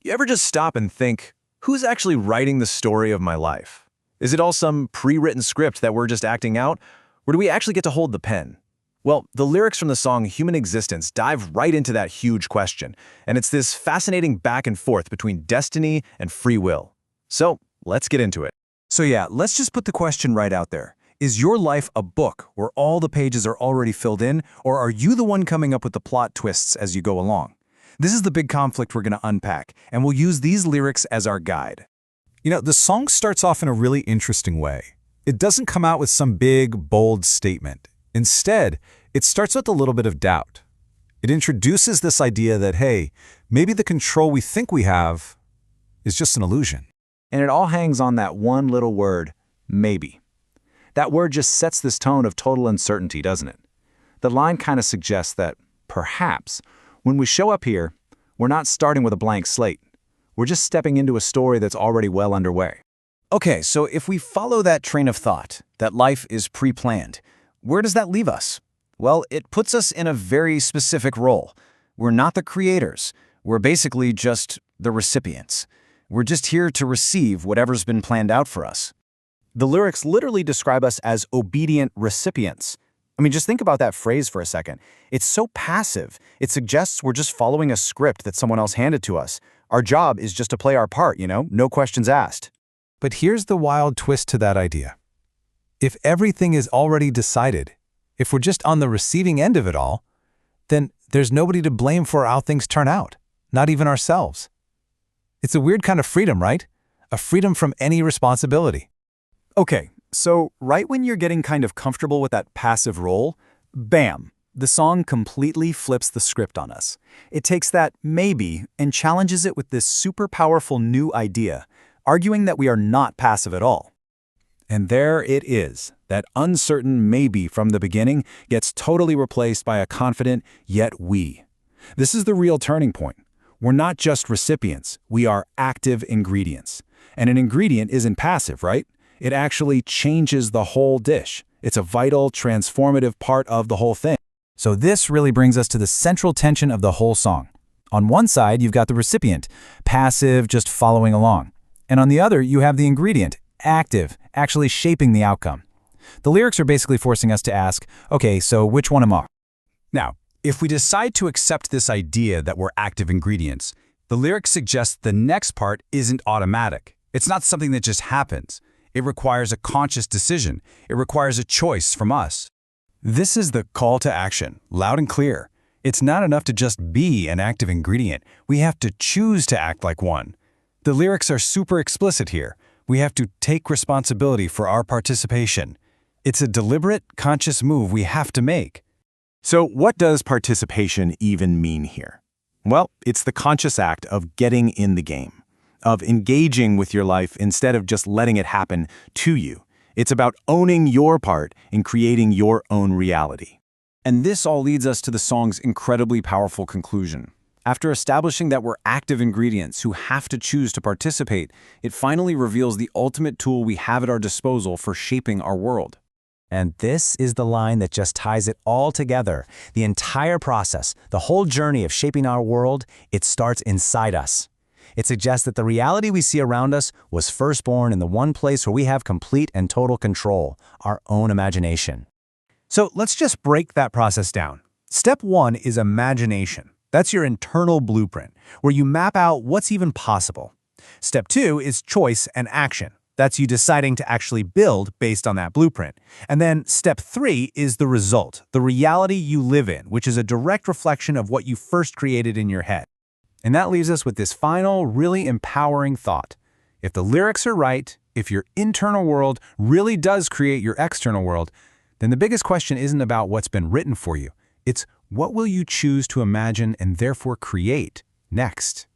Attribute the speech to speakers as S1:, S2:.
S1: You ever just stop and think, who's actually writing the story of my life? Is it all some pre-written script that we're just acting out, or do we actually get to hold the pen? Well, the lyrics from the song Human Existence dive right into that huge question, and it's this fascinating back and forth between destiny and free will. So, let's get into it.
S2: So yeah, let's just put the question right out there. Is your life a book where all the pages are already filled in, or are you the one coming up with the plot twists as you go along? This is the big conflict we're going to unpack, and we'll use these lyrics as our guide. You know, the song starts off in a really interesting way. It doesn't come out with some big, bold statement. Instead, it starts with a little bit of doubt. It introduces this idea that, hey, maybe the control we think we have is just an illusion.
S3: And it all hangs on that one little word, maybe. That word just sets this tone of total uncertainty, doesn't it? The line kind of suggests that, perhaps, when we show up here, we're not starting with a blank slate. We're just stepping into a story that's already well underway.
S2: Okay, so if we follow that train of thought, that life is pre-planned, where does that leave us? Well, it puts us in a very specific role. We're not the creators. We're basically just the recipients. We're just here to receive whatever's been planned out for us.
S3: The lyrics literally describe us as obedient recipients. I mean, just think about that phrase for a second. It's so passive. It suggests we're just following a script that someone else handed to us. Our job is just to play our part, no questions asked.
S2: But here's the wild twist to that idea. If everything is already decided, if we're just on the receiving end of it all, then there's nobody to blame for how things turn out, not even ourselves. It's a weird kind of freedom, right? A freedom from any responsibility.
S3: Okay, so right when you're getting kind of comfortable with that passive role, bam, the song completely flips the script on us. It takes that maybe and challenges it with this super powerful new idea, arguing that we are not passive at all. And there it is. That uncertain maybe from the beginning gets totally replaced by a confident yet we. This is the real turning point. We're not just recipients, we are active ingredients. And an ingredient isn't passive, right? It actually changes the whole dish. It's a vital, transformative part of the whole thing. So this really brings us to the central tension of the whole song. On one side, you've got the recipient, passive, just following along. And on the other, you have the ingredient, active, actually shaping the outcome. The lyrics are basically forcing us to ask, okay, so which one am I? Now, if we decide to accept this idea that we're active ingredients, the lyrics suggest the next part isn't automatic. It's not something that just happens. It requires a conscious decision. It requires a choice from us. This is the call to action, loud and clear. It's not enough to just be an active ingredient. We have to choose to act like one. The lyrics are super explicit here. We have to take responsibility for our participation. It's a deliberate, conscious move we have to make.
S1: So what does participation even mean here? Well, it's the conscious act of getting in the game, of engaging with your life instead of just letting it happen to you. It's about owning your part in creating your own reality.
S3: And this all leads us to the song's incredibly powerful conclusion. After establishing that we're active ingredients who have to choose to participate, it finally reveals the ultimate tool we have at our disposal for shaping our world.
S4: And this is the line that just ties it all together. The entire process, the whole journey of shaping our world, it starts inside us. It suggests that the reality we see around us was first born in the one place where we have complete and total control, our own imagination.
S2: So let's just break that process down. Step one is imagination. That's your internal blueprint, where you map out what's even possible. Step two is choice and action. That's you deciding to actually build based on that blueprint. And then step three is the result, the reality you live in, which is a direct reflection of what you first created in your head. And that leaves us with this final, really empowering thought. If the lyrics are right, if your internal world really does create your external world, then the biggest question isn't about what's been written for you. It's what will you choose to imagine and therefore create next?